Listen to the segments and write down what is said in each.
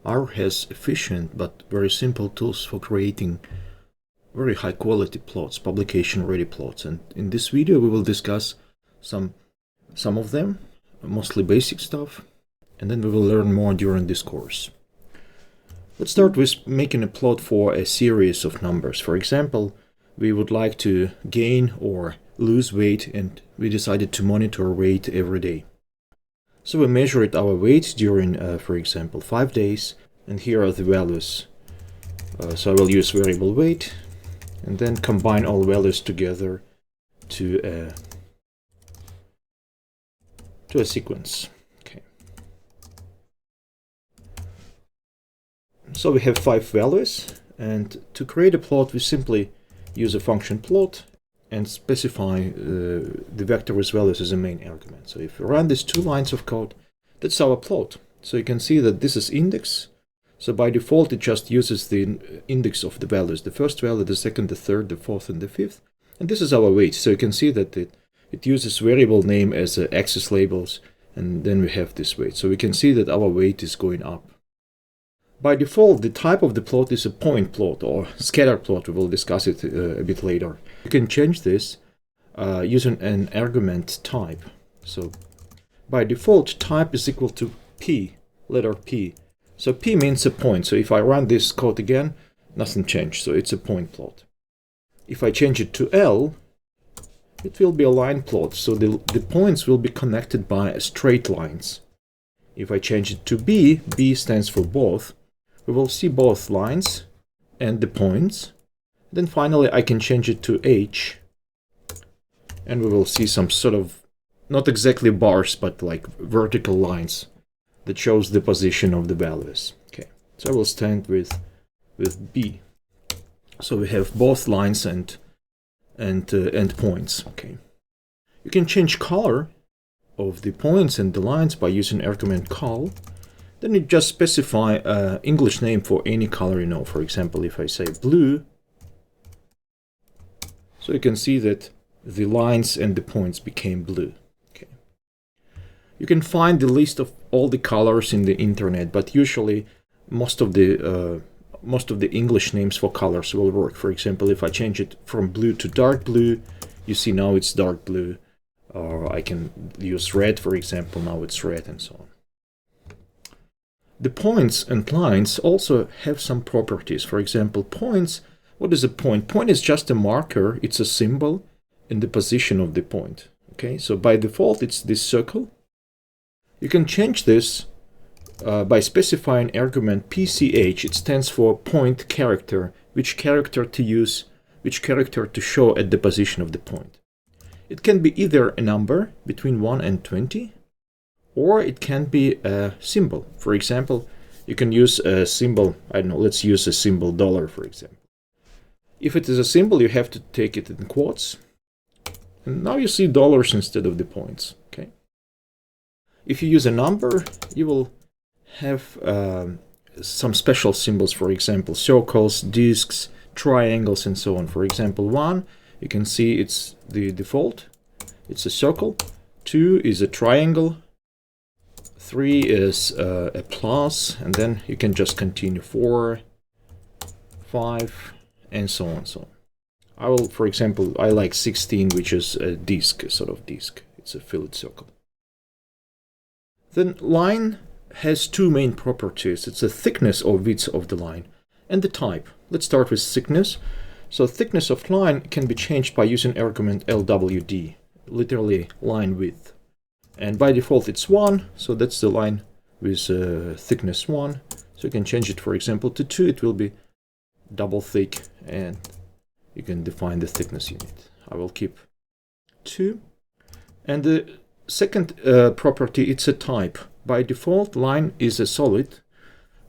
R has efficient but very simple tools for creating very high quality plots, publication ready plots, and in this video we will discuss some of them, mostly basic stuff, and then we will learn more during this course. Let's start with making a plot for a series of numbers. For example, we would like to gain or lose weight, and we decided to monitor weight every day. So we measured our weight during, for example, 5 days, and here are the values. So I will use variable weight, and then combine all values together to a sequence. Okay. So we have 5 values, and to create a plot, we simply use a function plot and specify the vector with values as a main argument. So if we run these 2 lines of code, that's our plot. So you can see that this is index. So by default, it just uses the index of the values, the first value, the second, the third, the fourth, and the fifth. And this is our weight. So you can see that it uses variable name as axis labels, and then we have this weight. So we can see that our weight is going up. By default, the type of the plot is a point plot or scatter plot. We will discuss it a bit later. You can change this using an argument type. So by default, type is equal to P, letter P. So P means a point. So if I run this code again, nothing changed. So it's a point plot. If I change it to L, it will be a line plot. So the points will be connected by straight lines. If I change it to B, B stands for both. We will see both lines and the points. Then finally I can change it to H, and we will see some sort of, not exactly bars, but like vertical lines that shows the position of the values. Okay, so I will start with B. So we have both lines and points. Okay, you can change color of the points and the lines by using argument col. Then you just specify an English name for any color you know. For example, if I say blue, so you can see that the lines and the points became blue. Okay. You can find the list of all the colors in the internet, but usually most of the English names for colors will work. For example, if I change it from blue to dark blue, you see now it's dark blue. Or I can use red, for example, now it's red, and so on. The points and lines also have some properties. For example, points, what is a point? Point is just a marker, it's a symbol in the position of the point. Okay, so by default it's this circle. You can change this by specifying argument PCH. It stands for point character, which character to use, which character to show at the position of the point. It can be either a number between 1 and 20, or it can be a symbol. For example, you can use a symbol, I don't know, let's use a symbol $, for example. If it is a symbol, you have to take it in quotes. And now you see dollars instead of the points. Okay. If you use a number, you will have some special symbols, for example, circles, discs, triangles, and so on. For example, 1, you can see it's the default. It's a circle. 2 is a triangle. 3 is a plus, and then you can just continue 4, 5, and so on. So I will, for example, I like 16, which is a disc, a sort of disc. It's a fillet circle. Then line has 2 main properties. It's the thickness or width of the line and the type. Let's start with thickness. So thickness of line can be changed by using argument LWD, literally line width. And by default it's 1, so that's the line with thickness 1. So you can change it, for example, to 2. It will be double thick, and you can define the thickness unit. I will keep 2. And the second property, it's a type. By default, line is a solid,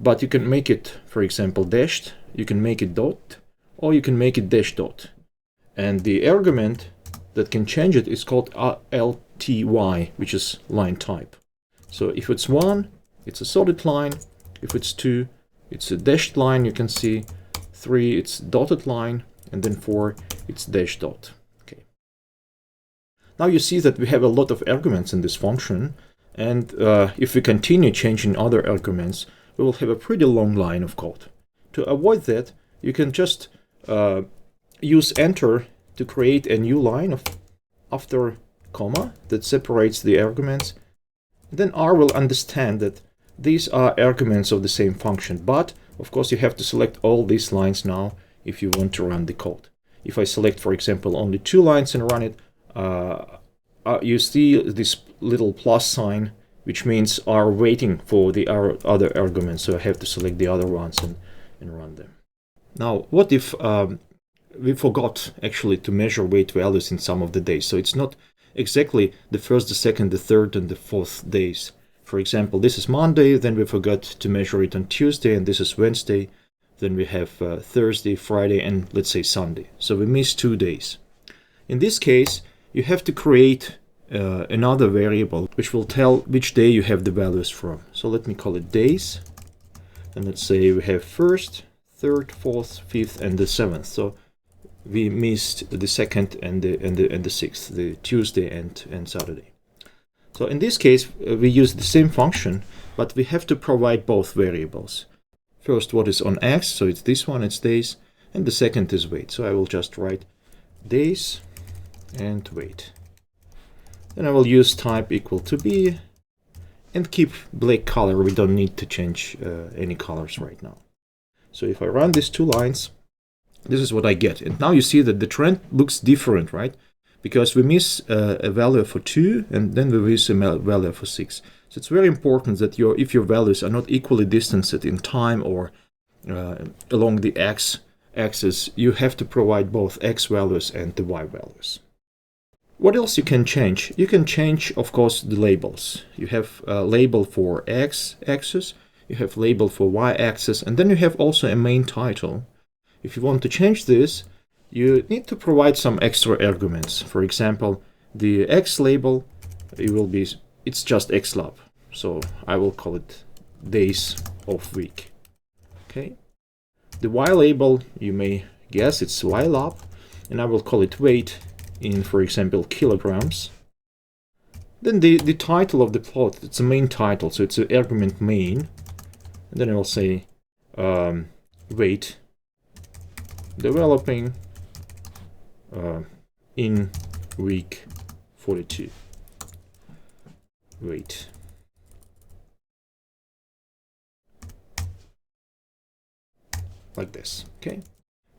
but you can make it, for example, dashed, you can make it dot, or you can make it dash dot. And the argument that can change it is called LTY, which is line type. So if it's 1, it's a solid line. If it's 2, it's a dashed line, you can see. 3, it's dotted line, and then 4, it's dash dot. Okay. Now you see that we have a lot of arguments in this function, and if we continue changing other arguments, we will have a pretty long line of code. To avoid that, you can just use enter to create a new line after comma that separates the arguments. Then R will understand that these are arguments of the same function, but of course you have to select all these lines now if you want to run the code. If I select, for example, only 2 lines and run it, you see this little plus sign, which means R waiting for the other arguments, so I have to select the other ones and run them. Now, what if we forgot actually to measure wait values in some of the days? So it's not exactly the first, the second, the third, and the fourth days. For example, this is Monday, then we forgot to measure it on Tuesday, and this is Wednesday. Then we have Thursday, Friday, and let's say Sunday. So we missed 2 days. In this case, you have to create another variable which will tell which day you have the values from. So let me call it days. And let's say we have 1st, 3rd, 4th, 5th, and the 7th. So we missed the 2nd and the 6th, the Tuesday and Saturday. So in this case, we use the same function, but we have to provide both variables. First, what is on X, so it's this one, it's days, and the second is wait. So I will just write days and wait. Then I will use type equal to B and keep black color. We don't need to change any colors right now. So if I run these 2 lines, this is what I get. And now you see that the trend looks different, right? Because we miss a value for 2 and then we miss a value for 6. So it's very important that if your values are not equally distanced in time or along the x-axis, you have to provide both x values and the y values. What else you can change? You can change, of course, the labels. You have a label for x-axis, you have label for y-axis, and then you have also a main title. If you want to change this, you need to provide some extra arguments. For example, the x label, it's just xlab. So I will call it days of week. Okay. The y label, you may guess it's ylab, and I will call it weight in, for example, kilograms. Then the title of the plot, it's a main title, so it's an argument main. And then I will say weight developing in week 42. Wait. Like this. Okay.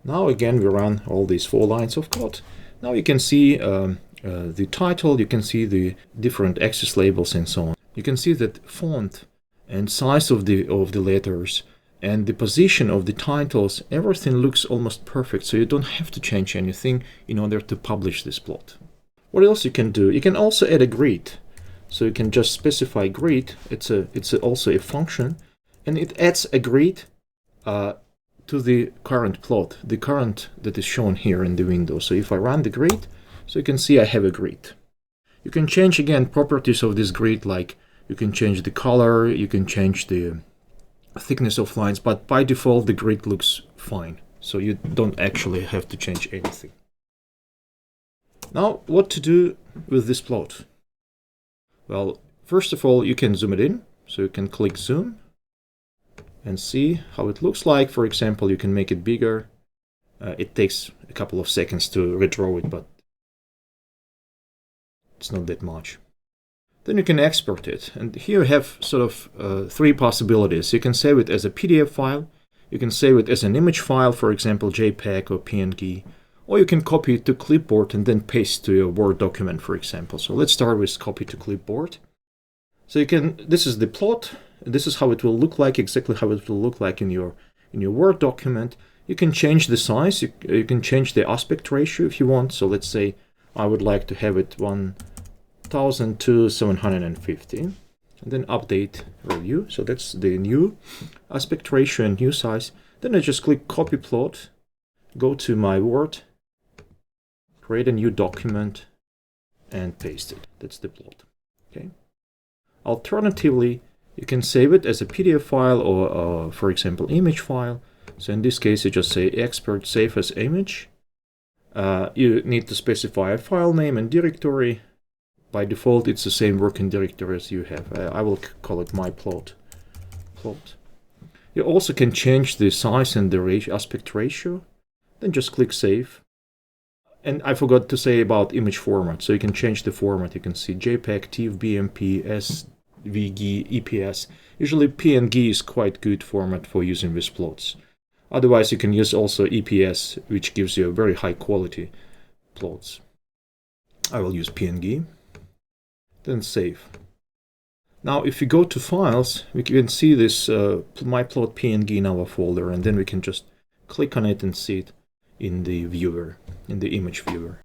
Now again we run all these 4 lines of code. Now you can see the title, you can see the different axis labels and so on. You can see that font and size of the letters and the position of the titles, everything looks almost perfect, so you don't have to change anything in order to publish this plot. What else you can do? You can also add a grid. So you can just specify grid. It's also a function, and it adds a grid to the current plot, the current that is shown here in the window. So if I run the grid, so you can see I have a grid. You can change again properties of this grid, like you can change the color, you can change the thickness of lines, but by default the grid looks fine, so you don't actually have to change anything. Now, what to do with this plot? Well, first of all, you can zoom it in, so you can click zoom and see how it looks like. For example, you can make it bigger. It takes a couple of seconds to redraw it, but it's not that much. Then you can export it, and here you have sort of 3 possibilities. You can save it as a PDF file, you can save it as an image file, for example JPEG or PNG, or you can copy it to clipboard and then paste to your Word document, for example. So let's start with copy to clipboard. So this is the plot, this is how it will look like, exactly how it will look like in your Word document. You can change the size, you can change the aspect ratio if you want. So let's say I would like to have it 1000 to 750, and then update review. So that's the new aspect ratio and new size. Then I just click copy plot, go to my Word, create a new document, and paste it. That's the plot. Okay. Alternatively, you can save it as a PDF file or for example image file. So in this case you just say export save as image. You need to specify a file name and directory. By default it's the same working directory as you have. I will call it my plot. You also can change the size and the aspect ratio. Then just click Save. And I forgot to say about image format. So you can change the format. You can see JPEG, TIFF, BMP, SVG, EPS. Usually PNG is quite good format for using these plots. Otherwise, you can use also EPS, which gives you a very high quality plots. I will use PNG. Then Save. Now, if we go to Files, we can see this myplot PNG in our folder, and then we can just click on it and see it in the viewer, in the image viewer.